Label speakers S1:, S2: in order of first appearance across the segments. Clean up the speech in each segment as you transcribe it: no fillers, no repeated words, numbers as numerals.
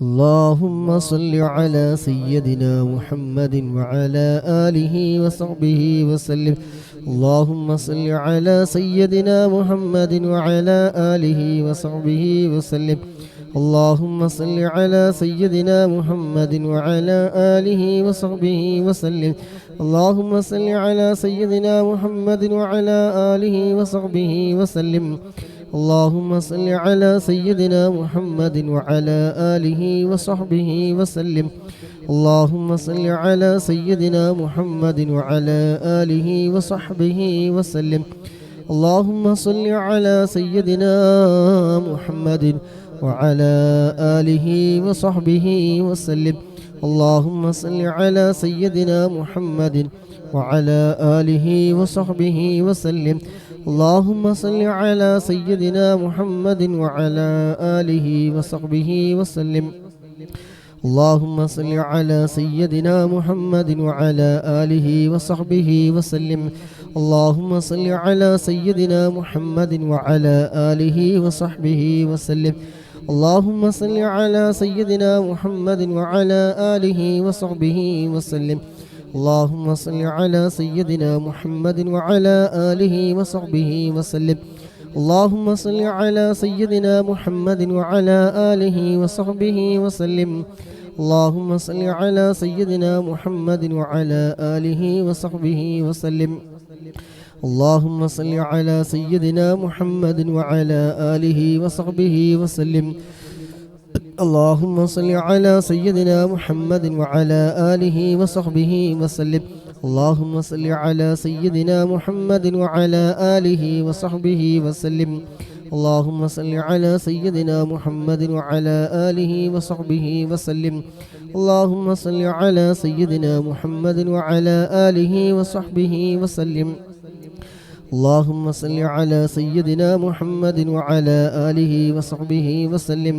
S1: اللهم صل على سيدنا محمد وعلى آله وصحبه وسلم. اللهم صل على سيدنا محمد وعلى آله وصحبه وسلم. اللهم صل على سيدنا محمد وعلى آله وصحبه وسلم. اللهم صل على سيدنا محمد وعلى آله وصحبه وسلم. اللهم صل على سيدنا محمد وعلى آله وصحبه وسلم. اللهم صل على سيدنا محمد وعلى آله وصحبه وسلم. اللهم صل على سيدنا محمد وعلى آله وصحبه وسلم. اللهم صل على سيدنا محمد وعلى آله وصحبه وسلم. اللهم صل على سيدنا محمد وعلى آله وصحبه وسلم. اللهم صل على سيدنا محمد وعلى آله وصحبه وسلم. اللهم صل على سيدنا محمد وعلى آله وصحبه وسلم. اللهم صل على سيدنا محمد وعلى آله وصحبه وسلم. اللهم صل على سيدنا محمد وعلى آله وصحبه وسلم. اللهم صل على سيدنا محمد وعلى آله وصحبه وسلم. اللهم صل على سيدنا محمد وعلى آله وصحبه وسلم. اللهم صل على سيدنا محمد وعلى آله وصحبه وسلم. اللهم صل على سيدنا محمد وعلى آله وصحبه وسلم. اللهم صل على سيدنا محمد وعلى آله وصحبه وسلم. اللهم صل على سيدنا محمد وعلى آله وصحبه وسلم. اللهم صل على سيدنا محمد وعلى آله وصحبه وسلم. اللهم صل على سيدنا محمد وعلى آله وصحبه وسلم.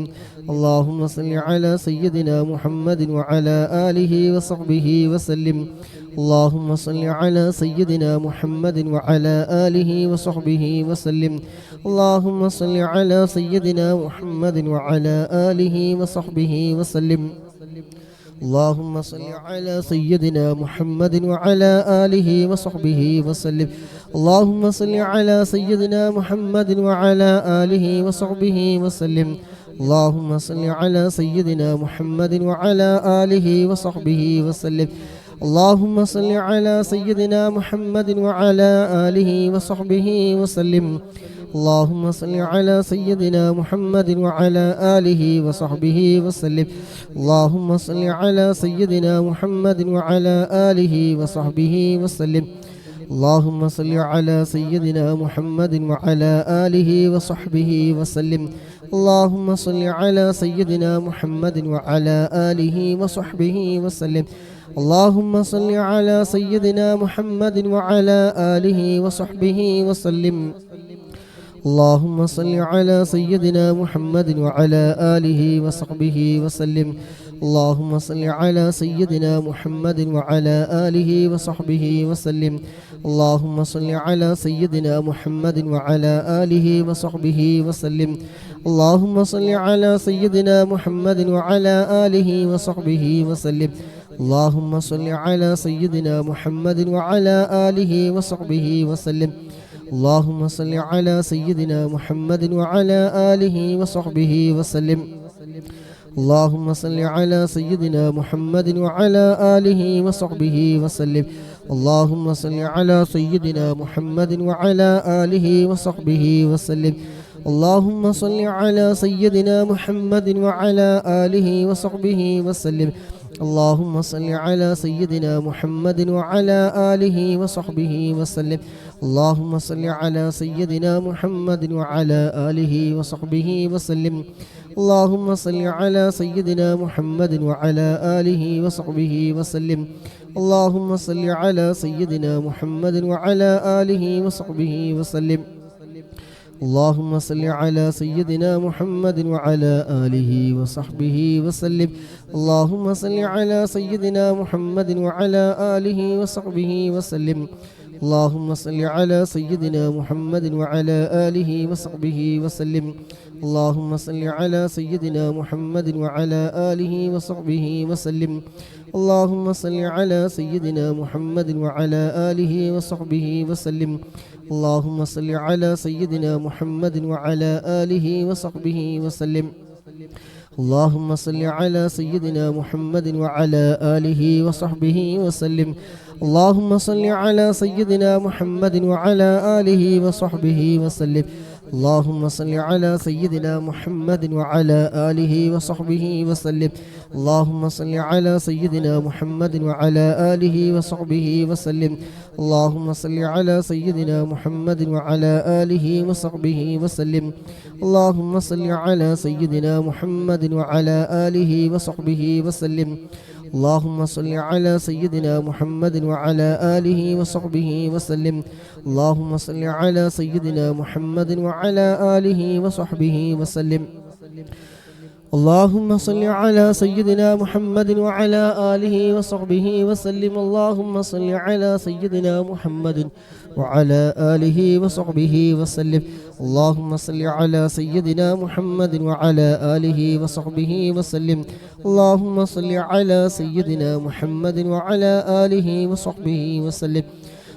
S1: اللهم صل على سيدنا محمد وعلى آله وصحبه وسلم. اللهم صل على سيدنا محمد وعلى آله وصحبه وسلم. اللهم صل على سيدنا محمد وعلى آله وصحبه وسلم. اللهم صل على سيدنا محمد وعلى آله وصحبه وسلم. اللهم صل على سيدنا محمد وعلى آله وصحبه وسلم. اللهم صل على سيدنا محمد وعلى آله وصحبه وسلم. اللهم صل على سيدنا محمد وعلى آله وصحبه وسلم. اللهم صل على سيدنا محمد وعلى آله وصحبه وسلم. اللهم صل على سيدنا محمد وعلى آله وصحبه وسلم. اللهم صل على سيدنا محمد وعلى آله وصحبه وسلم. اللهم صل على سيدنا محمد وعلى آله وصحبه وسلم. اللهم صل على سيدنا محمد وعلى آله وصحبه وسلم. اللهم صل على سيدنا محمد وعلى آله وصحبه وسلم. اللهم صل على سيدنا محمد وعلى آله وصحبه وسلم. اللهم صل على سيدنا محمد وعلى آله وصحبه وسلم. اللهم صل على سيدنا محمد وعلى آله وصحبه وسلم. اللهم صل على سيدنا محمد وعلى آله وصحبه وسلم. اللهم صل على سيدنا محمد وعلى آله وصحبه وسلم. اللهم صل على سيدنا محمد وعلى آله وصحبه وسلم. اللهم صل على سيدنا محمد وعلى آله وصحبه وسلم. اللهم صل على سيدنا محمد وعلى آله وصحبه وسلم. اللهم صل على سيدنا محمد وعلى آله وصحبه وسلم. اللهم صل على سيدنا محمد وعلى آله وصحبه وسلم. اللهم صل على سيدنا محمد وعلى آله وصحبه وسلم. اللهم صل على سيدنا محمد وعلى آله وصحبه وسلم. اللهم صل على سيدنا محمد وعلى آله وصحبه وسلم. اللهم صل على سيدنا محمد وعلى آله وصحبه وسلم. اللهم صل على سيدنا محمد وعلى آله وصحبه وسلم. اللهم صل على سيدنا محمد وعلى آله وصحبه وسلم. اللهم صل على سيدنا محمد وعلى آله وصحبه وسلم. اللهم صل على سيدنا محمد وعلى آله وصحبه وسلم. اللهم صل على سيدنا محمد وعلى آله وصحبه وسلم. اللهم صل على سيدنا محمد وعلى آله وصحبه وسلم. اللهم صل على سيدنا محمد وعلى آله وصحبه وسلم. اللهم صل على سيدنا محمد وعلى آله وصحبه وسلم. اللهم صل على سيدنا محمد وعلى آله وصحبه وسلم. اللهم صل على سيدنا محمد وعلى آله وصحبه وسلم. اللهم صل على سيدنا محمد وعلى آله وصحبه وسلم. اللهم صل على سيدنا محمد وعلى آله وصحبه وسلم. اللهم صل على سيدنا محمد وعلى آله وصحبه وسلم. اللهم صل على سيدنا محمد وعلى آله وصحبه وسلم. اللهم صل على سيدنا محمد وعلى آله وصحبه وسلم. اللهم صل على سيدنا محمد وعلى آله وصحبه وسلم.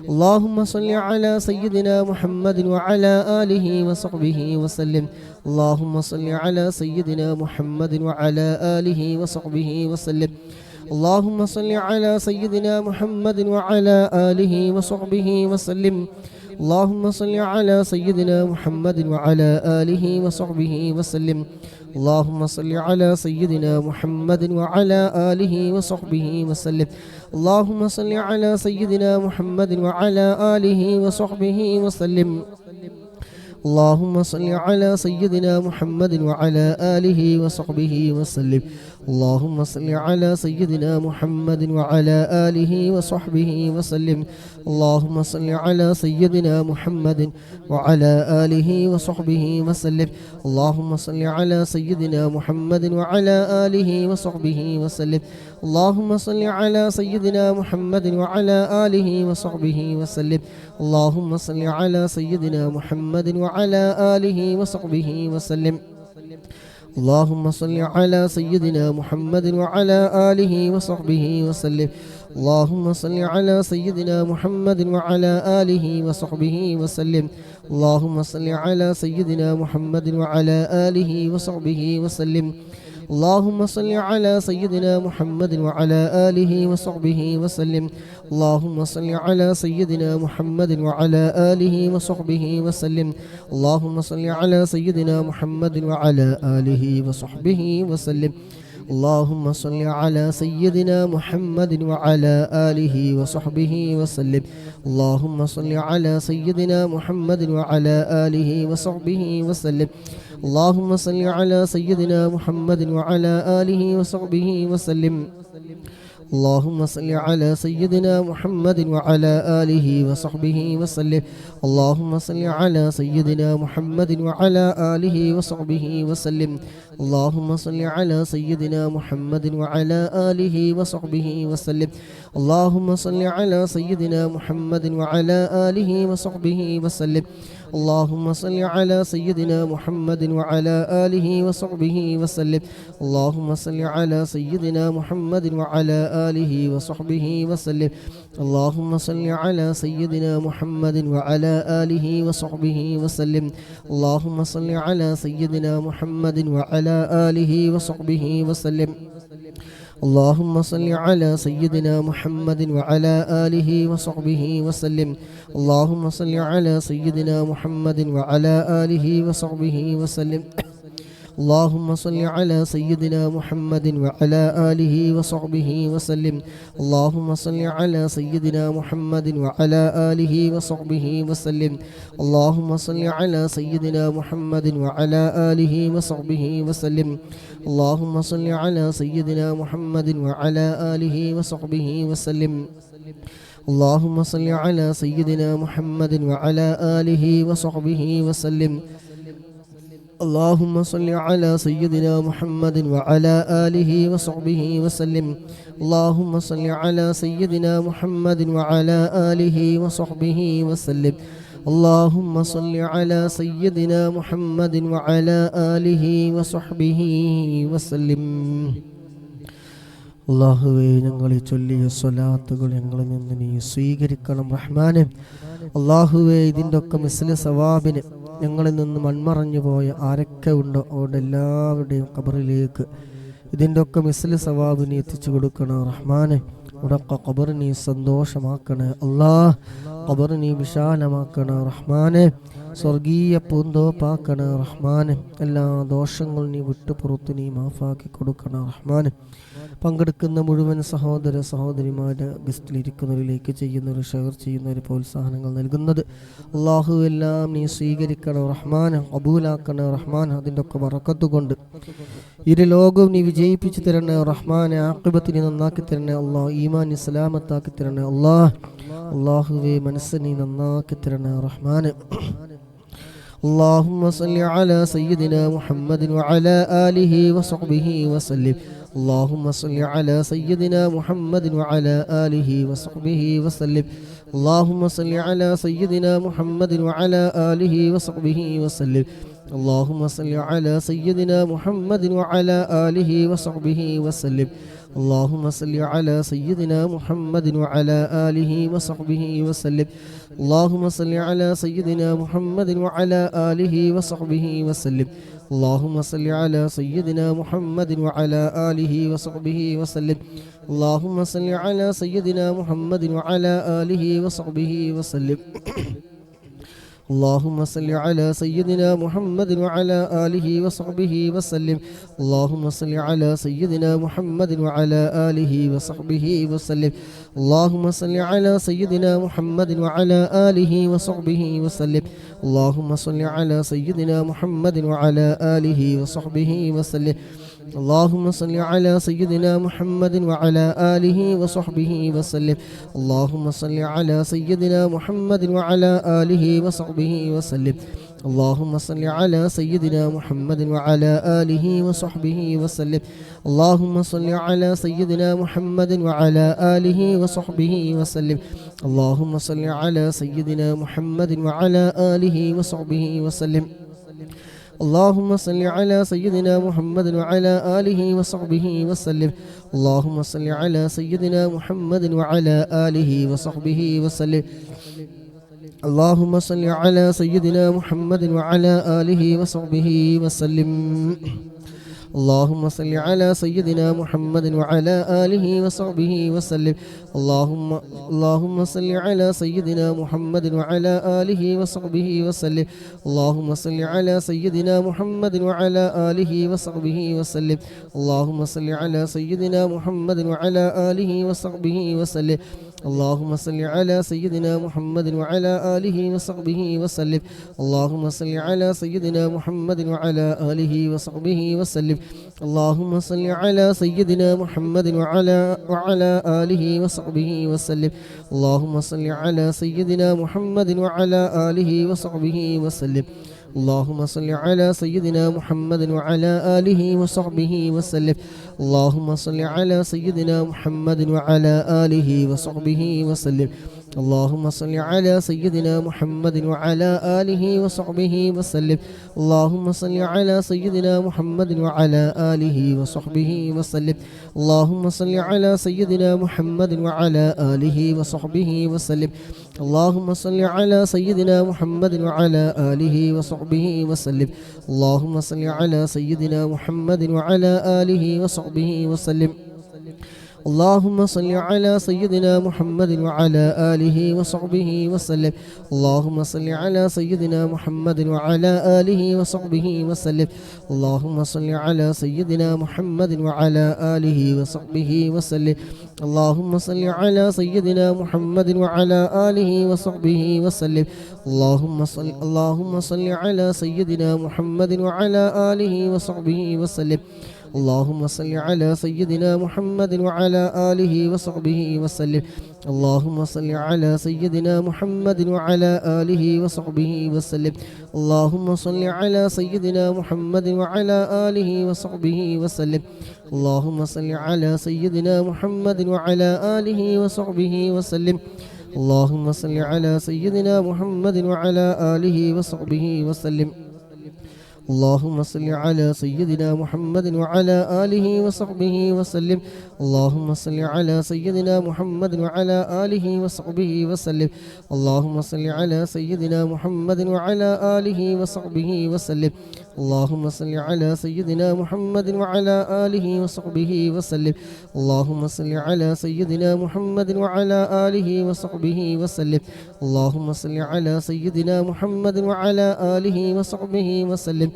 S1: اللهم صل على سيدنا محمد وعلى آله وصحبه وسلم. اللهم صل على سيدنا محمد وعلى آله وصحبه وسلم. اللهم صل على سيدنا محمد وعلى آله وصحبه وسلم. اللهم صل على سيدنا محمد وعلى آله وصحبه وسلم. اللهم صل على سيدنا محمد وعلى آله وصحبه وسلم. اللهم صل على سيدنا محمد وعلى آله وصحبه وسلم. اللهم صل على سيدنا محمد وعلى آله وصحبه وسلم. اللهم صل على سيدنا محمد وعلى آله وصحبه وسلم. اللهم صل على سيدنا محمد وعلى آله وصحبه وسلم. اللهم صل على سيدنا محمد وعلى آله وصحبه وسلم. اللهم صل على سيدنا محمد وعلى آله وصحبه وسلم. اللهم صل على سيدنا محمد وعلى آله وصحبه وسلم. اللهم صل على سيدنا محمد وعلى آله وصحبه وسلم. اللهم صل على سيدنا محمد وعلى آله وصحبه وسلم. اللهم صل على سيدنا محمد وعلى آله وصحبه وسلم. اللهم صل على سيدنا محمد وعلى آله وصحبه وسلم. اللهم صل على سيدنا محمد وعلى آله وصحبه وسلم. اللهم صل على سيدنا محمد وعلى آله وصحبه وسلم. اللهم صل على سيدنا محمد وعلى آله وصحبه وسلم. اللهم صل على سيدنا محمد وعلى آله وصحبه وسلم. اللهم صل على سيدنا محمد وعلى آله وصحبه وسلم. اللهم صل على سيدنا محمد وعلى آله وصحبه وسلم. اللهم صل على سيدنا محمد وعلى آله وصحبه وسلم. اللهم صل على سيدنا محمد وعلى آله وصحبه وسلم. اللهم صل على سيدنا محمد وعلى آله وصحبه وسلم. اللهم صل على سيدنا محمد وعلى آله وصحبه وسلم. اللهم صل على سيدنا محمد وعلى آله وصحبه وسلم. اللهم صل على سيدنا محمد وعلى آله وصحبه وسلم. اللهم صل على سيدنا محمد وعلى آله وصحبه وسلم. اللهم صل على سيدنا محمد وعلى آله وصحبه وسلم. اللهم صل على سيدنا محمد وعلى آله وصحبه وسلم. اللهم صل على سيدنا محمد وعلى آله وصحبه وسلم. اللهم صل على سيدنا محمد وعلى آله وصحبه وسلم. اللهم صل على سيدنا محمد وعلى آله وصحبه وسلم. اللهم صل على سيدنا محمد وعلى آله وصحبه وسلم. اللهم صل على سيدنا محمد وعلى آله وصحبه وسلم. اللهم صل على سيدنا محمد وعلى آله وصحبه وسلم. اللهم صل على سيدنا محمد وعلى آله وصحبه وسلم. اللهم صل على سيدنا محمد وعلى آله وصحبه وسلم. അള്ളാഹുവേ, ഞങ്ങളീ ചൊല്ലിയ സ്വലാത്തുകൾ ഞങ്ങളിൽ നിന്ന് നീ സ്വീകരിക്കണം റഹ്മാനെ. അള്ളാഹുവേ, ഇതിൻ്റെ ഒക്കെ മിസ്ല സവാബിന് ഞങ്ങളിൽ നിന്ന് മൺമറഞ്ഞു പോയ ആരൊക്കെ ഉണ്ടോ അവിടെ എല്ലാവരുടെയും ഖബറിലേക്ക് ഇതിൻ്റെ ഒക്കെ മിസ്ല സവാബ് നീ എത്തിച്ചു കൊടുക്കണം റഹ്മാനെ. ഉടക്ക ഖബർ നീ സന്തോഷമാക്കണേ അല്ലാഹ്. ഖബർ നീ വിശാലമാക്കണേ റഹ്മാനെ. സ്വർഗീയ പൂന്തോപ്പാക്കണേ റഹ്മാനെ. എല്ലാ ദോഷങ്ങളും നീ വിട്ടുപുറത്ത് നീ മാഫാക്കി കൊടുക്കണം റഹ്മാനെ. പങ്കെടുക്കുന്ന മുഴുവൻ സഹോദര സഹോദരിമാരുടെ ഗസ്റ്റിലിരിക്കുന്നവരിലേക്ക് ചെയ്യുന്നവർ, ഷെയർ ചെയ്യുന്നവർ, പ്രോത്സാഹനങ്ങൾ നൽകുന്നത് അള്ളാഹു എല്ലാം നീ സ്വീകരിക്കണം റഹ്മാൻ. കബൂലാക്കണേ റഹ്മാൻ. അതിൻ്റെ ഒക്കെ ബറക്കത്ത് കൊണ്ട് ഇരു ലോകവും നീ വിജയിപ്പിച്ചു തരണേ റഹ്മാനെ. ആഖിബത്ത് നീ നന്നാക്കി തരണേ അള്ളാഹ്. ഈമാൻ നീ സലാമത്താക്കി തരണേ അള്ളാഹ്. അള്ളാഹുവേ, മനസ്സ് നീ നന്നാക്കി തരണേ റഹ്മാനെ. اللهم صل على سيدنا محمد وعلى آله وصحبه وسلم. اللهم صل على سيدنا محمد وعلى آله وصحبه وسلم. اللهم صل على سيدنا محمد وعلى آله وصحبه وسلم. اللهم صل على سيدنا محمد وعلى آله وصحبه وسلم. اللهم صل على سيدنا محمد وعلى آله وصحبه وسلم. اللهم صل على سيدنا محمد وعلى آله وصحبه وسلم. اللهم صل على سيدنا محمد وعلى آله وصحبه وسلم. اللهم صل على سيدنا محمد وعلى آله وصحبه وسلم. اللهم صل على سيدنا محمد وعلى آله وصحبه وسلم. اللهم صل على سيدنا محمد وعلى آله وصحبه وسلم. اللهم صل على سيدنا محمد وعلى آله وصحبه وسلم. اللهم صل على سيدنا محمد وعلى آله وصحبه وسلم. اللهم صل على سيدنا محمد وعلى آله وصحبه وسلم. اللهم صل على سيدنا محمد وعلى آله وصحبه وسلم. اللهم صل على سيدنا محمد وعلى آله وصحبه وسلم. اللهم صل على سيدنا محمد وعلى آله وصحبه وسلم. اللهم صل على سيدنا محمد وعلى آله وصحبه وسلم. اللهم صل على سيدنا محمد وعلى آله وصحبه وسلم. اللهم صل على سيدنا محمد وعلى آله وصحبه وسلم. اللهم صل على سيدنا محمد وعلى آله وصحبه وسلم. اللهم صل على سيدنا محمد وعلى آله وصحبه وسلم. اللهم صل على سيدنا محمد وعلى آله وصحبه وسلم. اللهم صل على سيدنا محمد وعلى آله وصحبه وسلم. اللهم صل على سيدنا محمد وعلى آله وصحبه وسلم. اللهم صل على سيدنا محمد وعلى آله وصحبه وسلم. اللهم صل على سيدنا محمد وعلى آله وصحبه وسلم. اللهم صل على سيدنا محمد وعلى آله وصحبه وسلم. اللهم صل على سيدنا محمد وعلى آله وصحبه وسلم. اللهم صل على سيدنا محمد وعلى آله وصحبه وسلم. اللهم صل على سيدنا محمد وعلى آله وصحبه وسلم. اللهم صل على سيدنا محمد وعلى آله وصحبه وسلم. اللهم صل على سيدنا محمد وعلى آله وصحبه وسلم. اللهم صل على سيدنا محمد وعلى آله وصحبه وسلم. اللهم صل على سيدنا محمد وعلى آله وصحبه وسلم. اللهم صل على سيدنا محمد وعلى آله وصحبه وسلم. اللهم صل على سيدنا محمد وعلى آله وصحبه وسلم. اللهم صل على سيدنا محمد وعلى آله وصحبه وسلم. اللهم صل على سيدنا محمد وعلى آله وصحبه وسلم. اللهم صل على سيدنا محمد وعلى آله وصحبه وسلم. اللهم صل على سيدنا محمد وعلى آله وصحبه وسلم. اللهم صل على سيدنا محمد وعلى آله وصحبه وسلم اللهم صل على سيدنا محمد وعلى آله وصحبه وسلم اللهم صل على سيدنا محمد وعلى آله وصحبه وسلم اللهم صل على سيدنا محمد وعلى آله وصحبه وسلم اللهم صل على سيدنا محمد وعلى آله وصحبه وسلم اللهم صل على سيدنا محمد وعلى آله وصحبه وسلم اللهم صل على سيدنا محمد وعلى آله وصحبه وسلم اللهم صل على سيدنا محمد وعلى آله وصحبه وسلم اللهم صل على سيدنا محمد وعلى آله وصحبه وسلم اللهم صل على سيدنا محمد وعلى آله وصحبه وسلم اللهم صل على سيدنا محمد وعلى آله وصحبه وسلم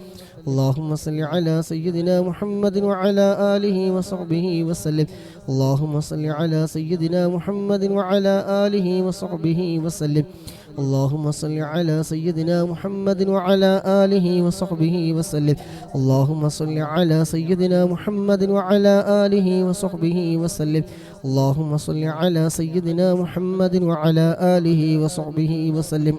S1: اللهم صل على سيدنا محمد وعلى آله وصحبه وسلم اللهم صل على سيدنا محمد وعلى آله وصحبه وسلم اللهم صل على سيدنا محمد وعلى آله وصحبه وسلم اللهم صل على سيدنا محمد وعلى آله وصحبه وسلم اللهم صل على سيدنا محمد وعلى آله وصحبه وسلم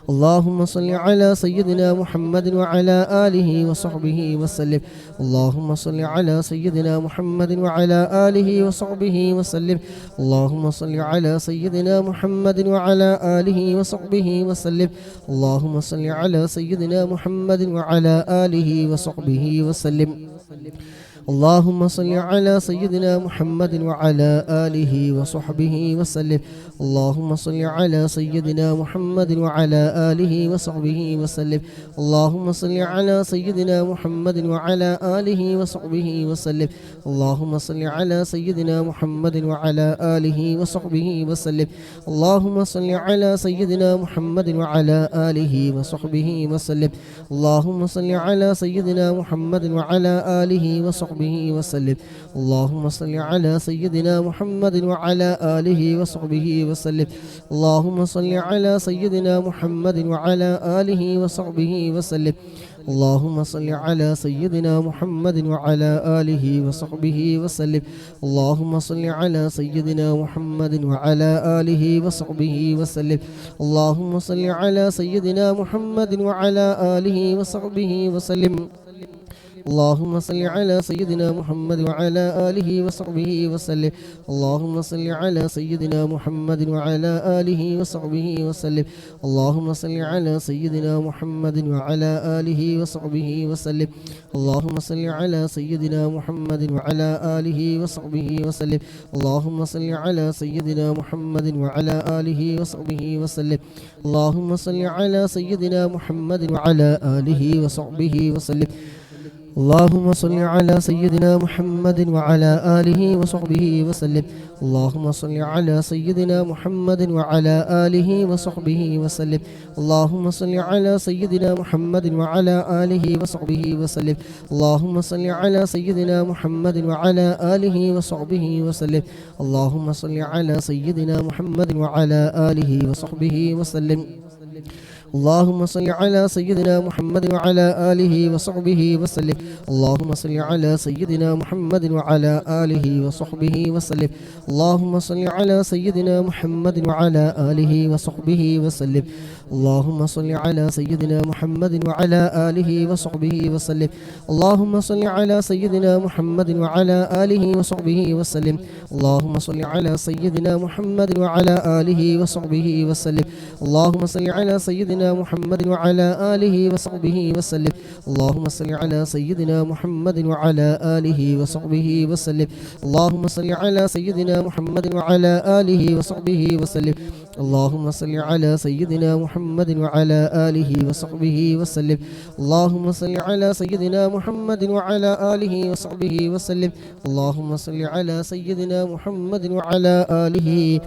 S1: اللهم صل على سيدنا محمد وعلى آله وصحبه وسلم اللهم صل على سيدنا محمد وعلى آله وصحبه وسلم اللهم صل على سيدنا محمد وعلى آله وصحبه وسلم اللهم صل على سيدنا محمد وعلى آله وصحبه وسلم اللهم صل على سيدنا محمد وعلى آله وصحبه وسلم اللهم صل على سيدنا محمد وعلى آله وصحبه وسلم اللهم صل على سيدنا محمد وعلى آله وصحبه وسلم اللهم صل على سيدنا محمد وعلى آله وصحبه وسلم اللهم صل على سيدنا محمد وعلى آله وصحبه وسلم اللهم صل على سيدنا محمد وعلى آله وصحبه وسلم اللهم صل على سيدنا محمد وعلى آله وصحبه وسلم اللهم صل على سيدنا محمد وعلى آله وصحبه وسلم اللهم صل على سيدنا محمد وعلى آله وصحبه وسلم اللهم صل على سيدنا محمد وعلى آله وصحبه وسلم اللهم صل على سيدنا محمد وعلى آله وصحبه وسلم اللهم صل على سيدنا محمد وعلى آله وصحبه وسلم اللهم صل على سيدنا محمد وعلى آله وصحبه وسلم اللهم صل على سيدنا محمد وعلى آله وصحبه وسلم اللهم صل على سيدنا محمد وعلى آله وصحبه وسلم اللهم صل على سيدنا محمد وعلى آله وصحبه وسلم اللهم صل على سيدنا محمد وعلى آله وصحبه وسلم اللهم صل على سيدنا محمد وعلى آله وصحبه وسلم اللهم صل على سيدنا محمد وعلى آله وصحبه وسلم اللهم صل على سيدنا محمد وعلى آله وصحبه وسلم اللهم صل على سيدنا محمد وعلى آله وصحبه وسلم اللهم صل على سيدنا محمد وعلى آله وصحبه وسلم اللهم صل على سيدنا محمد وعلى آله وصحبه وسلم اللهم صل على سيدنا محمد وعلى آله وصحبه وسلم اللهم صل على سيدنا محمد وعلى آله وصحبه وسلم اللهم صل على سيدنا محمد وعلى آله وصحبه وسلم اللهم صل على سيدنا محمد وعلى آله وصحبه وسلم اللهم صل على سيدنا محمد وعلى آله وصحبه وسلم اللهم صل على سيدنا محمد وعلى آله وصحبه وسلم اللهم صل على سيدنا محمد وعلى آله وصحبه وسلم اللهم صل على سيدنا محمد وعلى آله وصحبه وسلم اللهم صل على سيدنا محمد وعلى آله وصحبه وسلم اللهم صل على سيدنا محمد وعلى آله وصحبه وسلم اللهم صل على سيدنا محمد وعلى آله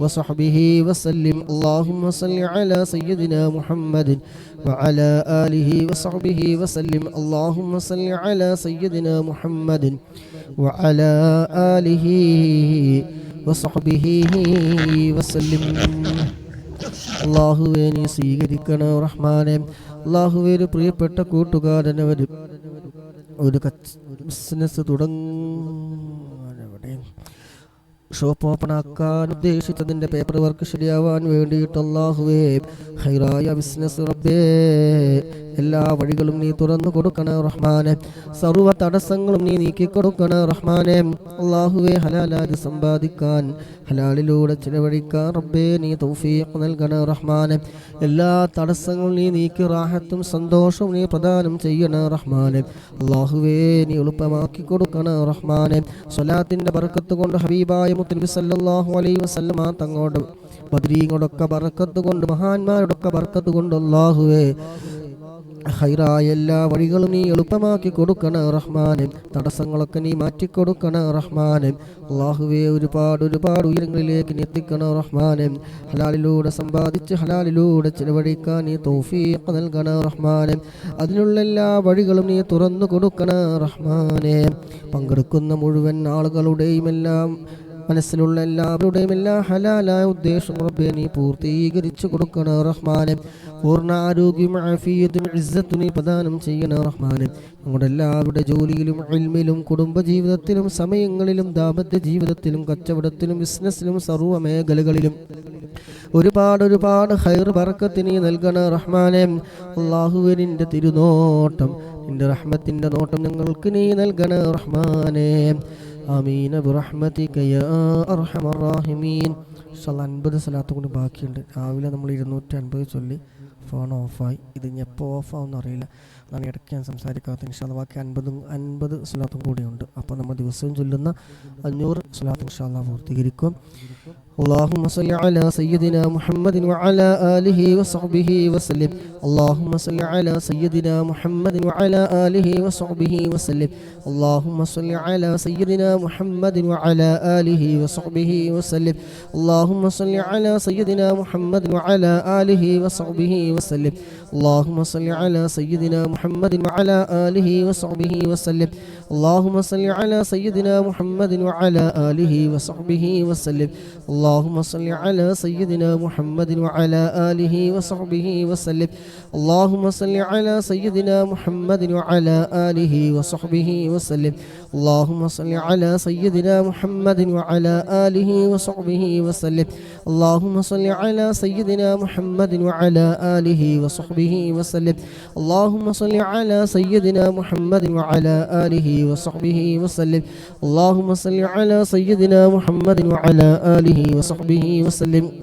S1: وصحبه وسلم اللهم صل على سيدنا محمد وعلى آله وصحبه وسلم اللهم صل على سيدنا محمد وعلى آله وصحبه وسلم അള്ളാഹുവേ നീ സ്വീകരിക്കണം റഹ്മാനെ. അള്ളാഹുവേ ഒരു പ്രിയപ്പെട്ട കൂട്ടുകാരനവർ ഒരു ബിസിനസ് തുടങ്ങാൻ ഷോപ്പ് ഓപ്പൺ ആക്കാൻ ഉദ്ദേശിച്ചതിൻ്റെ പേപ്പർ വർക്ക് ശരിയാവാൻ വേണ്ടിയിട്ട് അല്ലാഹുവേ ഖൈറായ ബിസിനസ് റബ്ബേ എല്ലാ വഴികളും നീ തുറന്നു കൊടുക്കണേ റഹ്മാനെ. സർവ്വ തടസ്സങ്ങളും നീ നീക്കി കൊടുക്കണേ റഹ്മാനെ. അല്ലാഹുവേ ഹലാലായി സമ്പാദിക്കാൻ ഹലാലിലൂടെ ചിലവഴിക്കാൻ റബ്ബേ നീ തൗഫീഖ് നൽകണേ റഹ്മാനെ. എല്ലാ തടസ്സങ്ങളും നീ നീക്കി റാഹത്തും സന്തോഷവും നീ പ്രദാനം ചെയ്യണേ റഹ്മാനെ. അല്ലാഹുവേ നീ എളുപ്പമാക്കി കൊടുക്കണേ റഹ്മാനെ. സ്വലാത്തിൻ്റെ ബർക്കത്ത് കൊണ്ട് ഹബീബായ മുത്തുനബി സല്ലല്ലാഹു അലൈഹി വസല്ലമ തങ്ങളുടെ ബദരീങ്ങളൊക്കെ ബർക്കത്ത് കൊണ്ട് മഹാന്മാരുടെയൊക്കെ ബർക്കത്ത് കൊണ്ട് അല്ലാഹുവേ ഖൈറായ എല്ലാ വഴികളും നീ എളുപ്പമാക്കി കൊടുക്കണേ റഹ്മാനെ. തടസ്സങ്ങളൊക്കെ നീ മാറ്റിക്കൊടുക്കണേ റഹ്മാനെ. അല്ലാഹുവേ ഒരുപാട് ഉയരങ്ങളിലേക്ക് നീ എത്തിക്കണേ റഹ്മാനെ. ഹലാലിലൂടെ സമ്പാദിച്ച് ഹലാലിലൂടെ ചിലവഴിക്കാൻ നീ തൗഫീഖ് നൽകണേ റഹ്മാനെ. അതിനുള്ള എല്ലാ വഴികളും നീ തുറന്നു കൊടുക്കണേ റഹ്മാനെ. പങ്കെടുക്കുന്ന മുഴുവൻ ആളുകളുടെയും എല്ലാം മനസ്സിലുള്ള എല്ലാവരുടെയും എല്ലാ ഹലാലായ ഉദ്ദേശം റബ്ബേ നീ പൂർത്തീകരിച്ചു കൊടുക്കണേ റഹ്മാനെ. പൂർണ്ണ ആരോഗ്യം ആഫിയത്തും ഇസ്സത്തും നീ പ്രദാനം ചെയ്യണേ റഹ്മാനെ. നമ്മുടെ എല്ലാവരുടെ ജോലിയിലും ഇൽമിലും കുടുംബജീവിതത്തിലും സമയങ്ങളിലും ദാമ്പത്യ ജീവിതത്തിലും കച്ചവടത്തിലും ബിസിനസ്സിലും സർവ്വ മേഖലകളിലും ഒരുപാട് ഖൈർ ബർക്കത്ത് നീ നൽകണേ റഹ്മാനെ. അല്ലാഹുവേ നിന്റെ തിരുനോട്ടം നിന്റെ റഹ്മത്തിന്റെ നോട്ടം ഞങ്ങൾക്ക് നീ നൽകണേ റഹ്മാനെ. ആമീൻ ബിറഹ്മതിക യാ അർഹമർ റഹീമീൻ. 50 സ്വലാത്ത് കൂടി ബാക്കിയുണ്ട്. രാവിലെ നമ്മൾ 250 ചൊല്ലി ഫോൺ ഓഫായി. ഇത് ഇനി എപ്പോൾ ഓഫാവുമെന്ന് അറിയില്ല. അതാണ് ഇടയ്ക്ക് ഞാൻ സംസാരിക്കാത്തത്. ഇൻഷാല്ലാ ബാക്കി 50 സ്വലാത്തും കൂടിയുണ്ട്. അപ്പോൾ നമ്മൾ ദിവസവും ചൊല്ലുന്ന 500 സ്വലാത്ത് ഇൻഷാല്ലാ പൂർത്തീകരിക്കും. اللهم صل على سيدنا محمد وعلى آله وصحبه وسلم. اللهم صل على سيدنا محمد وعلى آله وصحبه وسلم. اللهم صل على سيدنا محمد وعلى آله وصحبه وسلم. اللهم صل على سيدنا محمد وعلى آله وصحبه وسلم. اللهم صل على سيدنا محمد وعلى آله وصحبه وسلم. اللهم صل على سيدنا محمد وعلى آله وصحبه وسلم. اللهم صل على سيدنا محمد وعلى آله وصحبه وسلم. اللهم صل على سيدنا محمد وعلى آله وصحبه وسلم. اللهم صل على سيدنا محمد وعلى آله وصحبه وسلم. اللهم صل على سيدنا محمد وعلى آله وصحبه وسلم. اللهم صل على سيدنا محمد وعلى آله وصحبه وسلم. اللهم صل على سيدنا محمد وعلى آله وصحبه وسلم.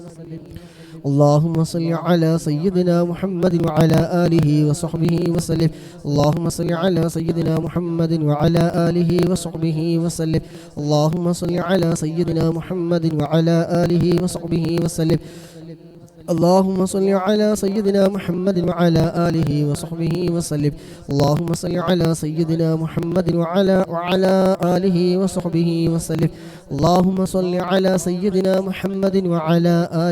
S1: اللهم صل على سيدنا محمد وعلى آله وصحبه وسلم. اللهم صل على سيدنا محمد وعلى آله وصحبه وسلم. اللهم صل على سيدنا محمد وعلى آله وصحبه وسلم. اللهم صل على سيدنا محمد وعلى آله وصحبه وسلم. اللهم صل على سيدنا محمد وعلى آله وصحبه وسلم. اللهم صل على سيدنا محمد وعلى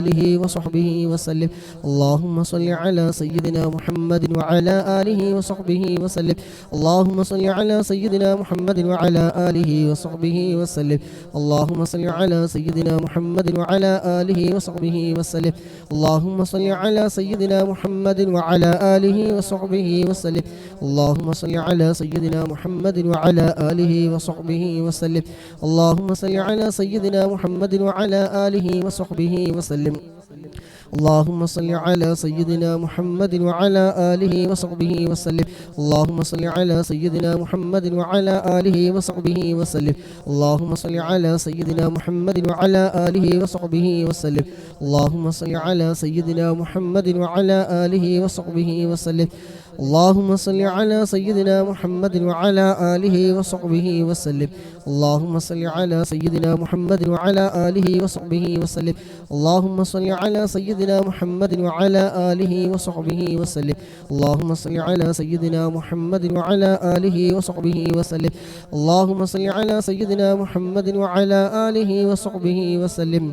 S1: آله وصحبه وسلم. اللهم صل على سيدنا محمد وعلى آله وصحبه وسلم. اللهم صل على سيدنا محمد وعلى آله وصحبه وسلم. اللهم صل على سيدنا محمد وعلى آله وصحبه وسلم. اللهم صل على سيدنا محمد وعلى آله وصحبه وسلم. اللهم صل على سيدنا محمد وعلى آله وصحبه وسلم. اللهم صل على سيدنا محمد وعلى آله وصحبه وسلم. اللهم صل على سيدنا محمد وعلى آله وصحبه وسلم. اللهم صل على سيدنا محمد وعلى آله وصحبه وسلم. اللهم صل على سيدنا محمد وعلى آله وصحبه وسلم. اللهم صل على سيدنا محمد وعلى آله وصحبه وسلم. اللهم صل على سيدنا محمد وعلى آله وصحبه وسلم. اللهم صل على سيدنا محمد وعلى آله وصحبه وسلم. اللهم صل على سيدنا محمد وعلى آله وصحبه وسلم. اللهم صل على سيدنا محمد وعلى آله وصحبه وسلم. اللهم صل على سيدنا محمد وعلى آله وصحبه وسلم.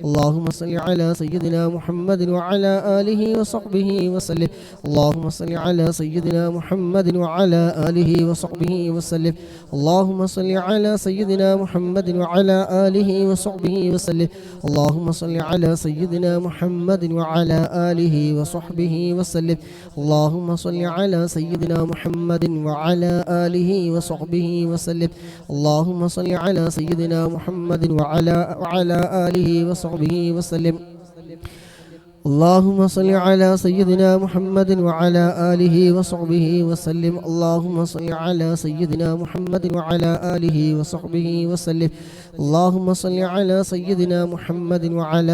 S1: اللهم صل على سيدنا محمد وعلى آله وصحبه وسلم اللهم صل على سيدنا محمد وعلى آله وصحبه وسلم اللهم صل على سيدنا محمد وعلى آله وصحبه وسلم اللهم صل على سيدنا محمد وعلى آله وصحبه وسلم اللهم صل على سيدنا محمد وعلى آله وصحبه وسلم اللهم صل على سيدنا محمد وعلى آله وصحبه وسلم اللهم صل على سيدنا محمد وعلى آله وصحبه وسلم اللهم صل على سيدنا محمد وعلى آله وصحبه وسلم اللهم صل على سيدنا محمد وعلى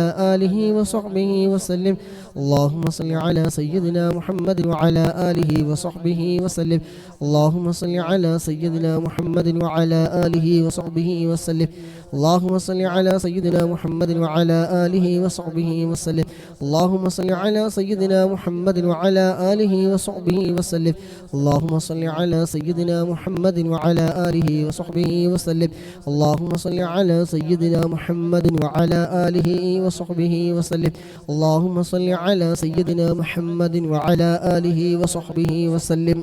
S1: آله وصحبه وسلم اللهم صل على سيدنا محمد وعلى آله وصحبه وسلم اللهم صل على سيدنا محمد وعلى آله وصحبه وسلم اللهم صل على سيدنا محمد وعلى آله وصحبه وسلم اللهم صل على سيدنا محمد وعلى آله وصحبه وسلم اللهم صل على سيدنا محمد وعلى آله وصحبه وسلم اللهم صل على سيدنا محمد وعلى آله وصحبه وسلم اللهم صل على سيدنا محمد وعلى آله وصحبه وسلم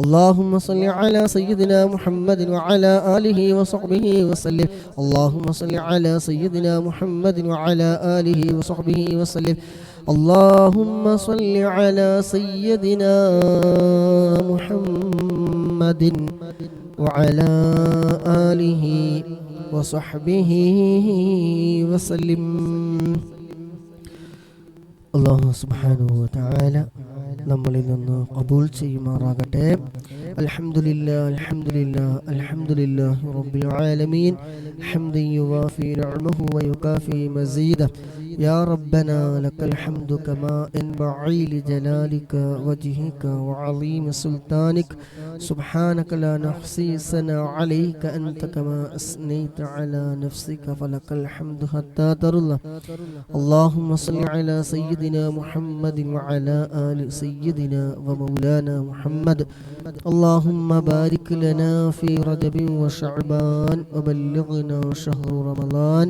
S1: اللهم صل على سيدنا محمد وعلى آله وصحبه وسلم اللهم صل على سيدنا محمد وعلى آله وصحبه وسلم اللهم صل على سيدنا محمد وعلى آله وصحبه وسلم. അല്ലാഹു സുബ്ഹാനഹു വ തആല നമ്മളിൽ നിന്ന് ഖബൂൽ ചെയ്യുമാറാകട്ടെ. അൽഹംദുലില്ലാഹ് അൽഹംദുലില്ലാഹ് അൽഹംദുലില്ലാഹി റബ്ബിൽ ആലമീൻ ഹംദൻ യുവാഫി നിഅമഹു വയുകാഫി മസീദഹു യാ റബ്ബനാ ലക്കൽ ഹംദു കമാ യൻബഗി ലിജലാലിക വജ്ഹിക വഅളീമി സുൽത്താനിക സുബ്ഹാനക ലാ നഹ്സി സനാ അലൈക അൻത കമാ അസ്നൈത അലാ നഫ്സിക ഫലക്കൽ ഹംദു ഹത്താ തർള. അല്ലാഹുമ്മ സ്വല്ലി അലാ സയ്യിദിനാ മുഹമ്മദിൻ വഅലാ ആലി سيدنا ومولانا محمد اللهم بارك لنا في رجب وشعبان وبلغنا شهر رمضان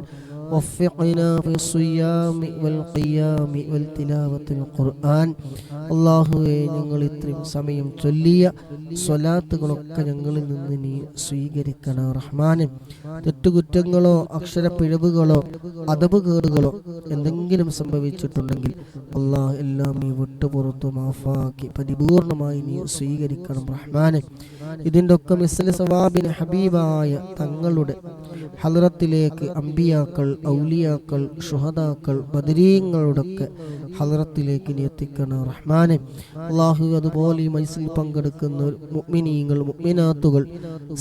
S1: وفقنا في الصيام والقيام والتلاوة القرآن. അല്ലാഹുവേ, ഞങ്ങൾ ഇത്രയും സമയം ചൊല്ലിയ സ്വലാത്തുകളൊക്കെ ഞങ്ങളിൽ നിന്ന് നീ സ്വീകരിക്കണം റഹ്മാനെ. തെറ്റുകുറ്റങ്ങളോ അക്ഷരപ്പിഴവുകളോ അദബുകേടുകളോ എന്തെങ്കിലും സംഭവിച്ചിട്ടുണ്ടെങ്കിൽ അല്ലാഹ് എല്ലാം നീ വിട്ടുപുറത്തു മാഫാക്കി പരിപൂർണമായി നീ സ്വീകരിക്കണം റഹ്മാനെ. ഇതിൻ്റെ ഒക്കെ മിസ്ലി സവാബിന് ഹബീബായ തങ്ങളുടെ ഹളറത്തിലേക്ക് അംബിയാക്കൾ, ഔലിയാക്കൾ, ശുഹദാക്കൾ, ബദരീങ്ങളുടെയൊക്കെ ഹളറത്തിലേക്ക് നീ എത്തിക്കണം റഹ്മാനെ. അല്ലാഹു, അതുപോലെ ഈ മജ്‌ലിസിൽ പങ്കെടുക്കുന്ന മുഅ്മിനീങ്ങൾ, മുഅ്മിനാത്തുകൾ,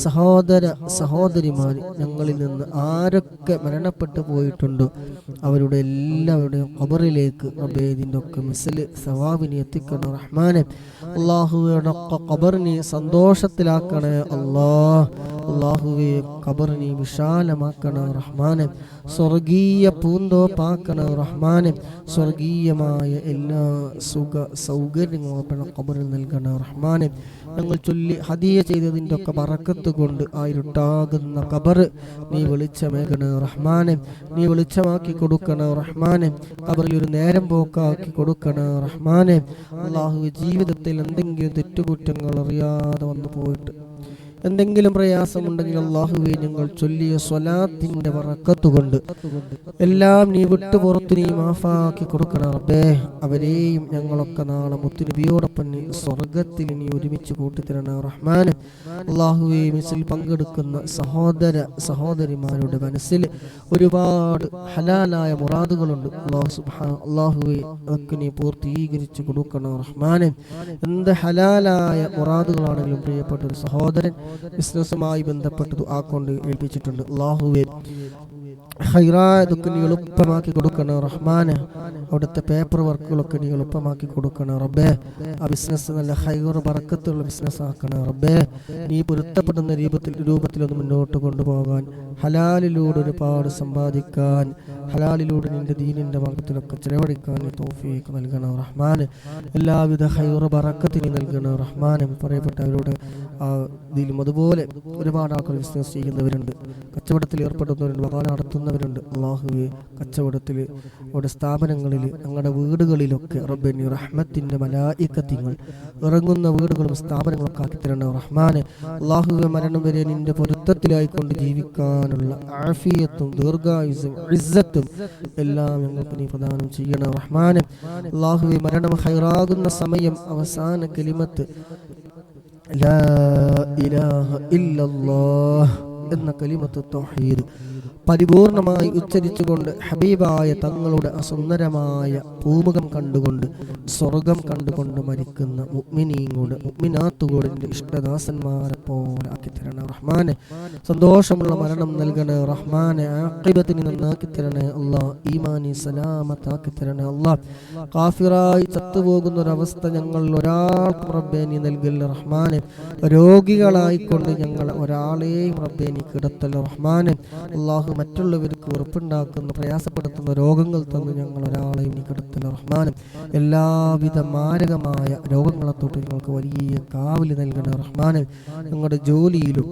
S1: സഹോദര സഹോദരിമാർ, ഞങ്ങളിൽ നിന്ന് ആരൊക്കെ മരണപ്പെട്ടു പോയിട്ടുണ്ടോ അവരുടെ എല്ലാവരുടെയും ഖബറിലേക്ക് റബ്ബേ ഇതിൻ്റെ ഒക്കെ മിസ്ലി സവാബിനെ എത്തിക്കണം റഹ്മാനെ. അല്ലാഹുവേ, ഖബറിനെ സന്തോഷത്തിലാക്കണേ അല്ലാഹ്. അല്ലാഹുവേ, ഖബറിനെ വിശാലമാക്കണം റഹ്മാനെ. സ്വർഗീയ പൂന്തോപ്പാക്കണം റഹ്മാനെ. സ്വർഗീയമായ എല്ലാ സുഖ സൗകര്യങ്ങളും ഖബറിൽ നൽകണം റഹ്മാനെ. ഞങ്ങൾ ചൊല്ലി ഹദിയ ചെയ്തതിൻ്റെ ഒക്കെ ബറക്കത്ത് കൊണ്ട് ആയിരുട്ടാകുന്ന ഖബർ നീ വെളിച്ചമേകണേ റഹ്മാനെ. നീ വെളിച്ചമാക്കി കൊടുക്കണേ റഹ്മാനെ. ഖബറിൽ ഒരു നേരം പോക്കാക്കി കൊടുക്കണേ റഹ്മാനെ. അല്ലാഹു, ജീവിതത്തിൽ എന്തെങ്കിലും തെറ്റുകുറ്റങ്ങൾ അറിയാതെ വന്നു പോയിട്ട് എന്തെങ്കിലും പ്രയാസമുണ്ടെങ്കിൽ അല്ലാഹുവേ, ഞങ്ങൾ ചൊല്ലിയ സ്വലാത്തിന്റെ ബറക്കത്ത് കൊണ്ട് എല്ലാം നീ വിട്ടുപുറത്തു നീ മാഫാക്കി കൊടുക്കണം റബ്ബേ. അവരെയും ഞങ്ങളൊക്കെ നാളെ മുത്തുനബിയോടൊപ്പം നീ സ്വർഗത്തിൽ നീ ഒരുമിച്ച് കൂട്ടിത്തരണം റഹ്മാനെ. അല്ലാഹുവേ, മിസിൽ പങ്കെടുക്കുന്ന സഹോദര സഹോദരിമാരുടെ മനസ്സിൽ ഒരുപാട് ഹലാലായ മുറാദുകളുണ്ട്. അല്ലാഹുവേ, അതൊക്കെ നീ പൂർത്തീകരിച്ച് കൊടുക്കണം റഹ്മാനെ. എന്ത് ഹലാലായ മുറാദുകളാണെങ്കിലും പ്രിയപ്പെട്ട ഒരു സഹോദരൻ ബിസിനസ്സുമായി ബന്ധപ്പെട്ട് ദുആ കൊണ്ട് ഏൽപ്പിച്ചിട്ടുണ്ട്. അല്ലാഹുവേ, ഹൈറായതൊക്കെ നീ എളുപ്പമാക്കി കൊടുക്കണം റഹ്മാനെ. അവിടുത്തെ പേപ്പർ വർക്കുകളൊക്കെ നീ എളുപ്പമാക്കി കൊടുക്കണം റബ്ബേ. ആ ബിസിനസ് നല്ല ഹൈർ ബറക്കത്തുള്ള ബിസിനസ് ആക്കണം റബ്ബേ. നീ പൊരുത്തപ്പെടുന്ന രൂപത്തിലൊന്ന് മുന്നോട്ട് കൊണ്ടുപോകാൻ, ഹലാലിലൂടെ ഒരുപാട് സമ്പാദിക്കാൻ, ഹലാലിലൂടെ നിന്റെ ദീനിന്റെ മാർഗത്തിലൊക്കെ ചെലവഴിക്കാൻ നീ തൗഫീഖ് നൽകണം റഹ്മാനെ. എല്ലാവിധ ഹൈർ ബറക്കത്ത് നീ നൽകണം റഹ്മാനെ. പറയപ്പെട്ടവരോട് ഇതിലും അതുപോലെ ഒരുപാട് ആൾക്കാർ ബിസിനസ് ചെയ്യുന്നവരുണ്ട്, കച്ചവടത്തിൽ ഏർപ്പെടുന്നവരുണ്ട്, വകാല നടത്തുന്നവരുണ്ട്. അള്ളാഹുവെ കച്ചവടത്തിൽ അവിടെ സ്ഥാപനങ്ങളിൽ ഞങ്ങളുടെ വീടുകളിലൊക്കെ റബ്ബേ നീ റഹ്മത്തിൻ്റെ മലായികത്തിങ്ങൾ ഇറങ്ങുന്ന വീടുകളും സ്ഥാപനങ്ങളൊക്കെ ആക്കി തരണേ റഹ്മാനെ. അള്ളാഹുവെ മരണം വരെ നിന്റെ പൊരുത്തത്തിലായിക്കൊണ്ട് ജീവിക്കാനുള്ള ആഫിയത്തും ദീർഘായുസ്സും ഇസ്സത്തും എല്ലാം ഞങ്ങൾക്ക് നീ പ്രദാനം ചെയ്യണേ റഹ്മാനെ. അള്ളാഹുവെ മരണം ഹൈറാകുന്ന സമയം അവസാന കലിമത്ത് ലാ ഇലാഹ ഇല്ലല്ലാഹ് എന്ന കലിമത്ത് തൗഹീദ് പരിപൂർണമായി ഉച്ചരിച്ചുകൊണ്ട് ഹബീബായ തങ്ങളുടെ അസുന്ദരമായ പൂമുഖം കണ്ടുകൊണ്ട് സ്വർഗം കണ്ടുകൊണ്ട് മരിക്കുന്ന മുഅ്മിനീങ്ങളുടെ മുഅ്മിനാത്തുകളുടെ ഇഷ്ടദാസന്മാരെ പോലെ ആക്കി തരണേ റഹ്മാനെ. സന്തോഷമുള്ള മരണം നൽകണേ റഹ്മാനെ. ആഖിബത്തിനെ നന്നാക്കി തരണേ അല്ലാഹ്. ഈമാനി സലാമത്താക്കി തരണേ അല്ലാഹ്. കാഫിറായി ചത്തുപോകുന്ന ഒരവസ്ഥ ഞങ്ങൾ ഒരാൾക്കും റബ്ബേ നീ നൽകല്ലേ റഹ്മാനെ. രോഗികളായിക്കൊണ്ട് ഞങ്ങൾ ഒരാളെയും റബ്ബേ നീ കിടത്തല്ല റഹ്മാനെ. അല്ലാഹു മറ്റുള്ളവർക്ക് ഉറപ്പുണ്ടാക്കുന്ന പ്രയാസപ്പെടുത്തുന്ന രോഗങ്ങൾ തന്ന് ഞങ്ങൾ ഒരാളെയും നീ കിടത്തല്ല റഹ്മാനെ. എല്ലാവിധ മാരകമായ രോഗങ്ങളെ തൊട്ട് ഞങ്ങൾക്ക് വലിയ കാവല് നൽകണേ റഹ്മാനെ. ഞങ്ങളുടെ ജോലിയിലും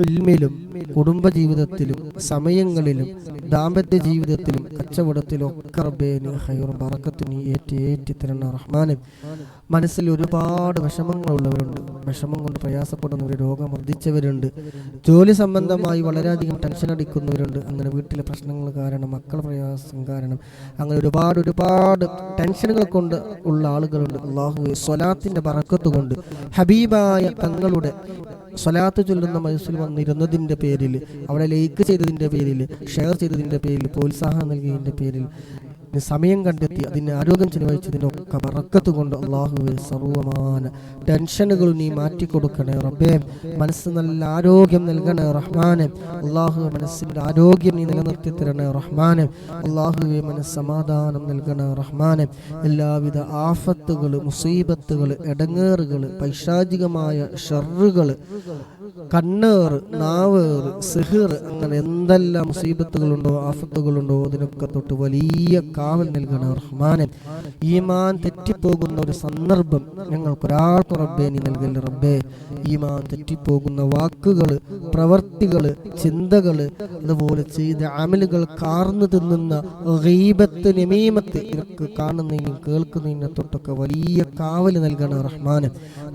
S1: ഇൽമിലും കുടുംബജീവിതത്തിലും സമയങ്ങളിലും ദാമ്പത്യ ജീവിതത്തിലും കച്ചവടത്തിലും ഒക്കെ റബ്ബേ നീ ഖൈറും ബറക്കത്തും നീ ഏറ്റി തരണേ റഹ്മാനെ. മനസ്സിൽ ഒരുപാട് വിഷമങ്ങളുള്ളവരുണ്ട്, വിഷമം കൊണ്ട് പ്രയാസപ്പെടുന്നവർ, രോഗം വർദ്ധിച്ചവരുണ്ട്, ജോലി സംബന്ധമായി വളരെയധികം ടെൻഷൻ അടിക്കുന്നവരുണ്ട്. അങ്ങനെ വീട്ടിലെ പ്രശ്നങ്ങൾ കാരണം, മക്കളുടെ പ്രയാസം കാരണം, അങ്ങനെ ഒരുപാട് ടെൻഷനുകൾ കൊണ്ട് ഉള്ള ആളുകളുണ്ട്. അല്ലാഹുവേ സ്വലാത്തിന്റെ ബറക്കത്ത് കൊണ്ട് ഹബീബായ തങ്ങളുടെ സ്വലാത്ത് ചൊല്ലുന്ന മനസ്സിൽ വന്നിരുന്നതിൻ്റെ പേരിൽ, അവിടെ ലൈക്ക് ചെയ്തതിൻ്റെ പേരിൽ, ഷെയർ ചെയ്തതിൻ്റെ പേരിൽ, പ്രോത്സാഹനം നൽകിയതിൻ്റെ പേരിൽ സമയം കണ്ടെത്തി അതിന് ആരോഗ്യം ചെലവഴിച്ചതിൻ്റെ ഒക്കെ ബറക്കത്ത് കൊണ്ട് അള്ളാഹുവേ സർവമാന ടെൻഷനുകൾ നീ മാറ്റിക്കൊടുക്കണേ റബ്ബേ. മനസ്സ് നല്ല ആരോഗ്യം നൽകണേ റഹ്മാനെ. അള്ളാഹുവെ മനസ്സിൻ്റെ ആരോഗ്യം നീ നിലനിർത്തി തരണേ റഹ്മാനെ. അള്ളാഹുവെ മനസ്സമാധാനം നൽകണേ റഹ്മാനെ. എല്ലാവിധ ആഫത്തുകൾ, മുസീബത്തുകൾ, എടങ്ങേറുകൾ, പൈശാചികമായ ഷർറുകൾ, കണ്ണേറ്, നാവേറ്, സിഹിർ, അങ്ങനെ എന്തെല്ലാം മുസീബത്തുകളുണ്ടോ ആഫത്തുകളുണ്ടോ അതിനൊക്കെ തൊട്ട് വലിയ കാവൽ നൽകണേ റഹ്മാനെ. ഈമാൻ തെറ്റിപ്പോകുന്ന ഒരു സന്ദർഭം ഞങ്ങൾക്കൊരാൾക്ക് റബ്ബേ നീ നൽകല്ലേ റബ്ബേ. ഈമാൻ തെറ്റിപ്പോകുന്ന വാക്കുകൾ, പ്രവർത്തികൾ, ചിന്തകൾ, അതുപോലെ ചെയ്ത അമലുകൾ കാർന്നു തിന്നുന്ന ഗീബത്ത്, നമീമത്ത് ഇതൊക്കെ കാണുന്നതിനും കേൾക്കുന്നതിനും തൊട്ടൊക്കെ വലിയ കാവൽ നൽകണേ റഹ്മാനെ.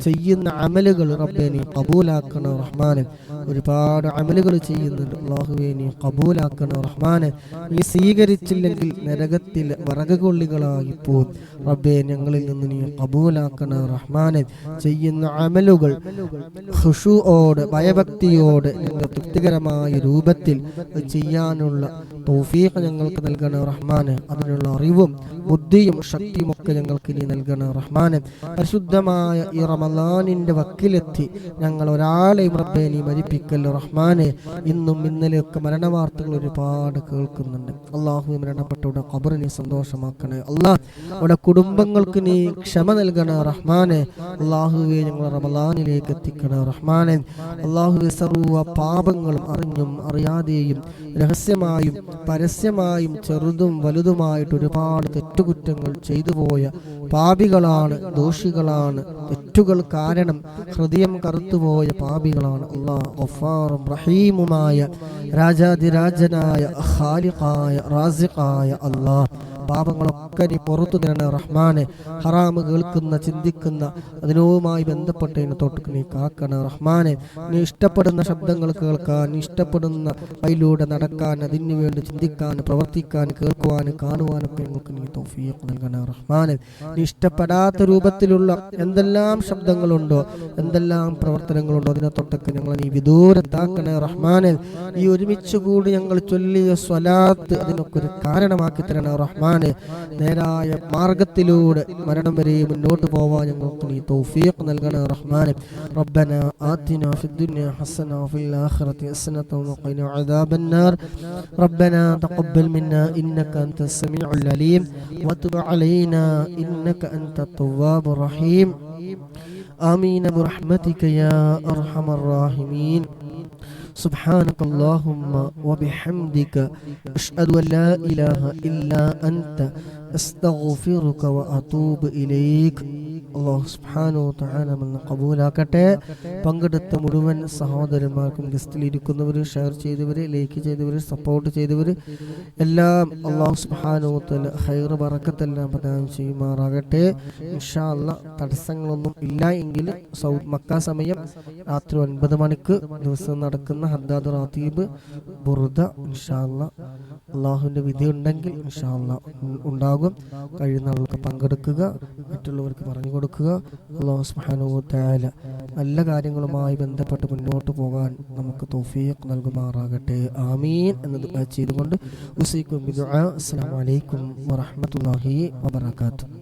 S1: ചെയ്യുന്ന അമലുകൾ റബ്ബേ നീ കബൂലാക്കണേ റഹ്മാനെ. ഒരുപാട് അമലുകൾ ചെയ്യുന്നുണ്ട്, അല്ലാഹുവേ നീ കബൂലാക്കണേ റഹ്മാനെ. നീ സ്വീകരിച്ചില്ലെങ്കിൽ നരകത്തിൽ വറകുകൊള്ളികളായി പോകും റബ്ബേ. ഞങ്ങളിൽ നിന്ന് നീ കബൂലാക്കണേ റഹ്മാനെ. ചെയ്യുന്ന അമലുകൾ ഖുശൂഅോടെ, ഭയഭക്തിയോടെ, നിന്റെ തൃപ്തികരമായ രൂപത്തിൽ ചെയ്യാനുള്ള തൗഫീഖ് ഞങ്ങൾക്ക് നൽകണേ റഹ്മാനെ. അതിനുള്ള അറിവും ബുദ്ധിയും ശക്തിയും ഒക്കെ ഞങ്ങൾക്ക് നീ നൽകണേ റഹ്മാനെ. പരിശുദ്ധമായ ഈ റമളാനിന്റെ വക്കിലെത്തി ഞങ്ങൾ ഒരാളെയും റബ്ബേ നീ മരിപ്പിക്കല്ലോ റഹ്മാനെ. ഇന്നും ഇന്നലെയൊക്കെ മരണവാർത്തകൾ ഒരുപാട് കേൾക്കുന്നുണ്ട്. അള്ളാഹു മരണപ്പെട്ടവരുടെ ഖബർ നീ സന്തോഷമാക്കണേ അല്ലാഹ്. അവിടെ കുടുംബങ്ങൾക്ക് നീ ക്ഷമ നൽകണേ റഹ്മാനെ. അള്ളാഹുവെ ഞങ്ങൾ റമളാനിലേക്ക് എത്തിക്കണേ റഹ്മാനെ. അള്ളാഹുവെ സർവ്വ പാപങ്ങളും അറിഞ്ഞും അറിയാതെയും രഹസ്യമായും പരസ്യമായും ചെറുതും വലുതുമായിട്ട് ഒരുപാട് തെറ്റുകുറ്റങ്ങൾ ചെയ്തു പോയ പാപികളാണ്, ദോഷികളാണ്. തെറ്റുകൾ കാരണം ഹൃദയം കറുത്തുപോയ പാപികളാണ്. അല്ലാഹ് ഗഫാറും റഹീമുമായ രാജാതിരാജനായ ഖാലിഖായ റാസിഖായ അല്ലാഹ് പാപങ്ങളൊക്കെ നീ പുറത്തു തരണേ റഹ്മാനെ. ഹറാമ് കേൾക്കുന്ന, ചിന്തിക്കുന്ന, അതിനുമായി ബന്ധപ്പെട്ടതിന് തൊട്ട് നീ കാക്കണേ റഹ്മാനെ. നീ ഇഷ്ടപ്പെടുന്ന ശബ്ദങ്ങൾ കേൾക്കാൻ, നീ ഇഷ്ടപ്പെടുന്ന വഴിയിലൂടെ നടക്കാൻ, അതിനു വേണ്ടി ചിന്തിക്കാൻ, പ്രവർത്തിക്കാൻ, കേൾക്കുവാൻ, കാണുവാനൊക്കെ ഞങ്ങൾക്ക് നീ തൗഫീഖ് നൽകണേ റഹ്മാനെ. നീ ഇഷ്ടപ്പെടാത്ത രൂപത്തിലുള്ള എന്തെല്ലാം ശബ്ദങ്ങളുണ്ടോ, എന്തെല്ലാം പ്രവർത്തനങ്ങളുണ്ടോ അതിനെ തൊട്ടൊക്കെ ഞങ്ങളെ നീ വിദൂരത്താക്കണേ റഹ്മാനെ. ഈ ഒരുമിച്ച് കൂടി ഞങ്ങൾ ചൊല്ലിയ സ്വലാത്ത് അതിനൊക്കെ ഒരു കാരണമാക്കി തരണേ റഹ്മാൻ. നേരായ മാർഗത്തിലൂടെ മരണം വരെ മുന്നോട്ട് പോവാൻ ഞങ്ങൾക്ക് നീ തൗഫീഖ് നൽകണേ റഹ്മാനെ. റബ്ബനാ ആതിനാ ഫിദ്ദുനിയ ഹസന വഫിൽ ആഖിറതി ഹസനത വഖിനാ അദാബന്നാർ. റബ്ബനാ തഖബ്ബൽ മിന്നാ ഇന്നക അൻതസ് സമീഉൽ അലീം വതുബ് അലൈനാ ഇന്നക അൻതത് തവ്വാബുർ റഹീം. ആമീൻ ബിറഹ്മതിക യാ അർഹമർ റഹീമീൻ. സുബ്ഹാനകല്ലാഹുമ്മ വബിഹംദിക അഷ്ഹദു അൻ ലാ ഇലാഹ ഇല്ലാ അൻത അസ്തഗ്ഫിറുക വഅതൂബു ഇലൈക്. അല്ലാഹു സുബ്ഹാനഹു വ തആല നമ്മെ ഖബൂലാക്കട്ടെ. പങ്കെടുത്ത മുഴുവൻ സഹോദരന്മാർക്കും, ഗസ്റ്റിൽ ഇരിക്കുന്നവർ, ഷെയർ ചെയ്തവർ, ലൈക്ക് ചെയ്തവർ, സപ്പോർട്ട് ചെയ്തവർ എല്ലാം അല്ലാഹു സുബ്ഹാനഹു വ തആല ഖൈർ ബറക്കത്തെല്ലാം പ്രദാനം ചെയ്യുമാറാകട്ടെ. ഇൻഷാ അല്ലാഹ് തടസ്സങ്ങളൊന്നും ഇല്ല എങ്കിൽ മക്ക സമയം രാത്രി 9 മണിക്ക് ദിവസം നടക്കുന്ന ഹദ്ദാദ് റാത്തീബ് ബുർദ ഇൻഷാ അല്ലാഹ് അള്ളാഹുവിൻ്റെ വിധി ഉണ്ടെങ്കിൽ ഇൻഷാ അല്ലാഹ് ഉണ്ടാകും. കഴിയുന്ന ആളുകൾക്ക് പങ്കെടുക്കുക, മറ്റുള്ളവർക്ക് പറഞ്ഞു കൊടുക്കുക. അല്ലാഹു സുബ്ഹാനഹു വ തആല നല്ല കാര്യങ്ങളുമായി ബന്ധപ്പെട്ട് മുന്നോട്ട് പോകാൻ നമുക്ക് തൗഫീഖ് നൽകുമാറാകട്ടെ. ആമീൻ എന്ന് ദുആ ചെയ്തുകൊണ്ട് ഉസീക്കും ബിദുആ. അസ്സലാമു അലൈക്കും വറഹ്മത്തുള്ളാഹി വബറകാതുഹു.